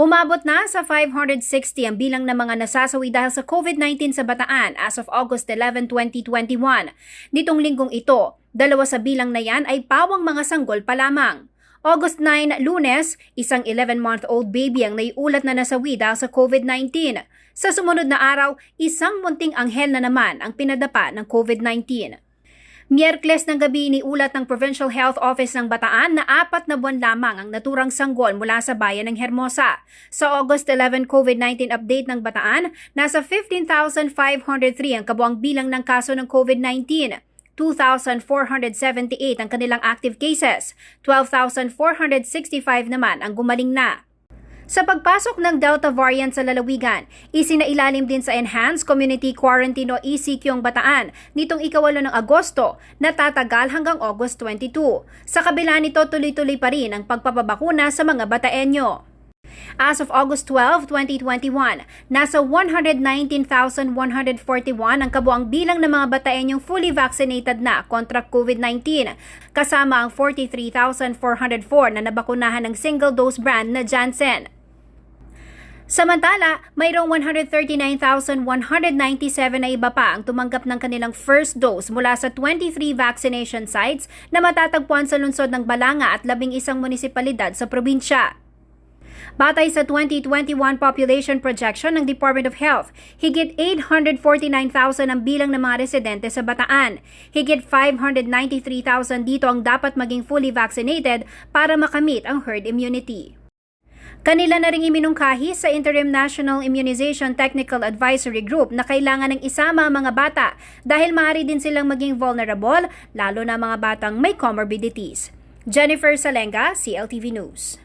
Umabot na sa 560 ang bilang ng mga nasasawi dahil sa COVID-19 sa Bataan as of August 11, 2021. Nitong linggong ito, 2 sa bilang na yan ay pawang mga sanggol pa lamang. August 9, Lunes, isang 11-month-old baby ang naiulat na nasawi dahil sa COVID-19. Sa sumunod na araw, isang munting anghel na naman ang pinadapa ng COVID-19. Miyerkules ng gabi iniulat ng Provincial Health Office ng Bataan na 4 na buwan lamang ang naturang sanggol mula sa bayan ng Hermosa. Sa August 11 COVID-19 update ng Bataan, nasa 15,503 ang kabuang bilang ng kaso ng COVID-19. 2,478 ang kanilang active cases, 12,465 naman ang gumaling na. Sa pagpasok ng Delta variant sa lalawigan, isinailalim din sa Enhanced Community Quarantine o ECQ ang Bataan nitong 8 ng Agosto na tatagal hanggang August 22. Sa kabila nito, tuloy-tuloy pa rin ang pagpapabakuna sa mga Bataenyo. As of August 12, 2021, nasa 119,141 ang kabuang bilang ng mga Bataenyong fully vaccinated na kontra COVID-19, kasama ang 43,404 na nabakunahan ng single-dose brand na Janssen. Samantala, mayroong 139,197 na iba pa ang tumanggap ng kanilang first dose mula sa 23 vaccination sites na matatagpuan sa lungsod ng Balanga at 11 munisipalidad sa probinsya. Batay sa 2021 population projection ng Department of Health, higit 849,000 ang bilang ng mga residente sa Bataan. Higit 593,000 dito ang dapat maging fully vaccinated para makamit ang herd immunity. Kanila na ring iminungkahi sa Interim National Immunization Technical Advisory Group na kailangan ng isama ang mga bata dahil maaari din silang maging vulnerable, lalo na mga batang may comorbidities. Jennifer Salenga, CLTV News.